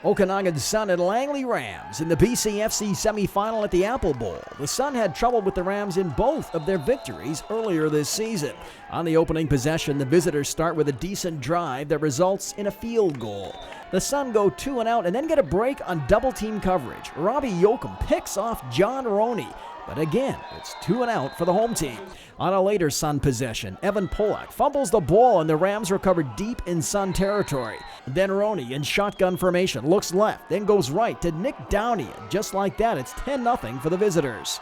Okanagan Sun and Langley Rams in the BCFC semifinal at the Apple Bowl. The Sun had trouble with the Rams in both of their victories earlier this season. On the opening possession, the visitors start with a decent drive that results in a field goal. The Sun go 2 and out and then get a break on double-team coverage. Robbie Yoakum picks off John Roney. But again, it's 2 and out for the home team. On a later Sun possession, Evan Polak fumbles the ball and the Rams recover deep in Sun territory. Then Roney in shotgun formation looks left, then goes right to Nick Downey. And just like that, it's 10-0 for the visitors.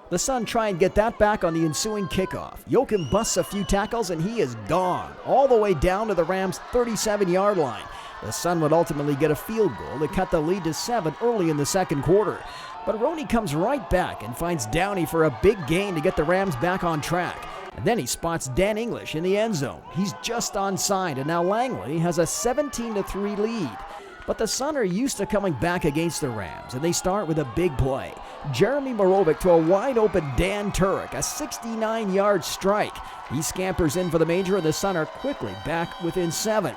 The Sun try and get that back on the ensuing kickoff. Yoakum busts a few tackles and he is gone, all the way down to the Rams' 37-yard line. The Sun would ultimately get a field goal to cut the lead to 7 early in the second quarter. But Roney comes right back and finds Downey for a big gain to get the Rams back on track. And then he spots Dan English in the end zone. He's just onside, and now Langley has a 17-3 lead. But the Sun are used to coming back against the Rams, and they start with a big play. Jeremy Morovic to a wide-open Dan Turek, a 69-yard strike. He scampers in for the major, and the Sun are quickly back within 7.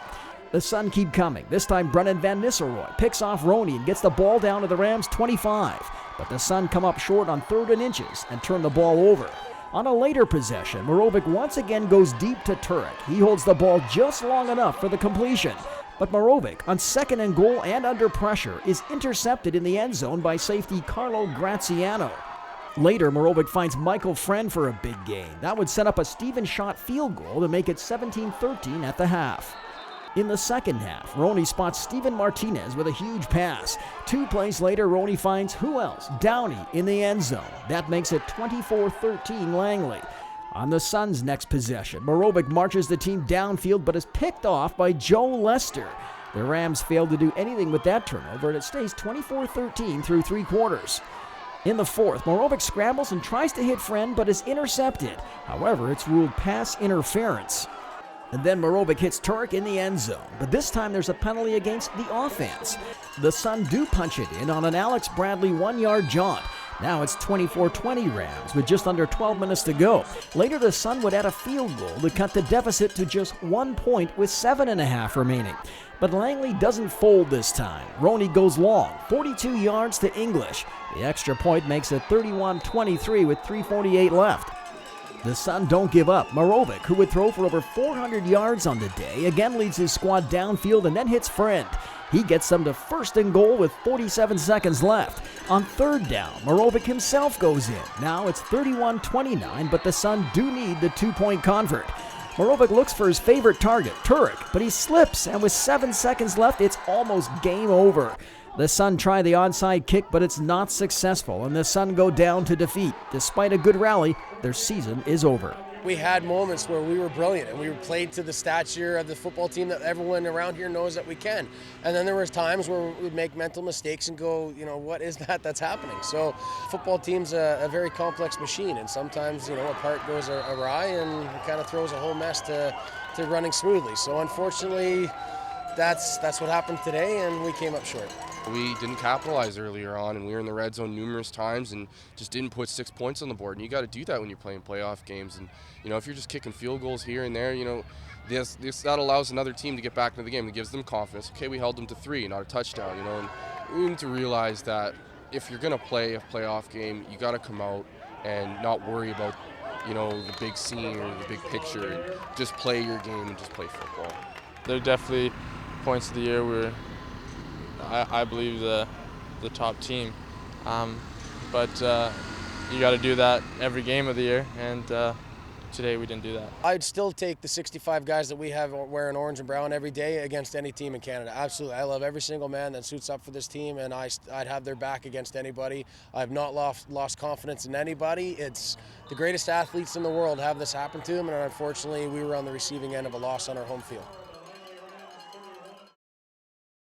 The Sun keep coming. This time Brennan Van Nistelrooy picks off Roney and gets the ball down to the Rams' 25. But the Sun come up short on 3rd and inches and turn the ball over. On a later possession, Morovic once again goes deep to Turek. He holds the ball just long enough for the completion. But Morovic, on 2nd and goal and under pressure, is intercepted in the end zone by safety Carlo Graziano. Later, Morovic finds Michael Friend for a big gain. That would set up a Steven Schott field goal to make it 17-13 at the half. In the second half, Roney spots Steven Martinez with a huge pass. 2 plays later, Roney finds who else? Downey in the end zone. That makes it 24-13 Langley. On the Suns' next possession, Morovic marches the team downfield but is picked off by Joe Lester. The Rams failed to do anything with that turnover and it stays 24-13 through 3 quarters. In the fourth, Morovic scrambles and tries to hit Friend but is intercepted. However, it's ruled pass interference. And then Morovic hits Turek in the end zone, but this time there's a penalty against the offense. The Sun do punch it in on an Alex Bradley 1-yard jaunt. Now it's 24-20 Rams with just under 12 minutes to go. Later the Sun would add a field goal to cut the deficit to just 1 point with 7.5 remaining. But Langley doesn't fold this time. Roney goes long, 42 yards to English. The extra point makes it 31-23 with 3:48 left. The Sun don't give up. Morovic, who would throw for over 400 yards on the day, again leads his squad downfield and then hits Friend. He gets them to 1st and goal with 47 seconds left. On 3rd down, Morovic himself goes in. Now it's 31-29, but the Sun do need the 2-point convert. Morovic looks for his favorite target, Turek, but he slips, and with 7 seconds left, it's almost game over. The Sun try the onside kick, but it's not successful, and the Sun go down to defeat. Despite a good rally, their season is over. We had moments where we were brilliant and we played to the stature of the football team that everyone around here knows that we can. And then there was times where we'd make mental mistakes and go, what is that's happening? So football team's a very complex machine, and sometimes, a part goes awry and it kind of throws a whole mess to running smoothly. So unfortunately, that's what happened today, and we came up short. We didn't capitalize earlier on, and we were in the red zone numerous times and just didn't put 6 points on the board. And you got to do that when you're playing playoff games. And if you're just kicking field goals here and there, that allows another team to get back into the game. It gives them confidence. Okay, we held them to 3, not a touchdown. And we need to realize that if you're going to play a playoff game, you got to come out and not worry about the big scene or the big picture. And just play your game and just play football. There are definitely points of the year where I believe the top team, but you got to do that every game of the year, and today we didn't do that. I'd still take the 65 guys that we have wearing orange and brown every day against any team in Canada. Absolutely, I love every single man that suits up for this team, and I'd have their back against anybody. I've not lost confidence in anybody. It's the greatest athletes in the world have this happen to them, and unfortunately we were on the receiving end of a loss on our home field.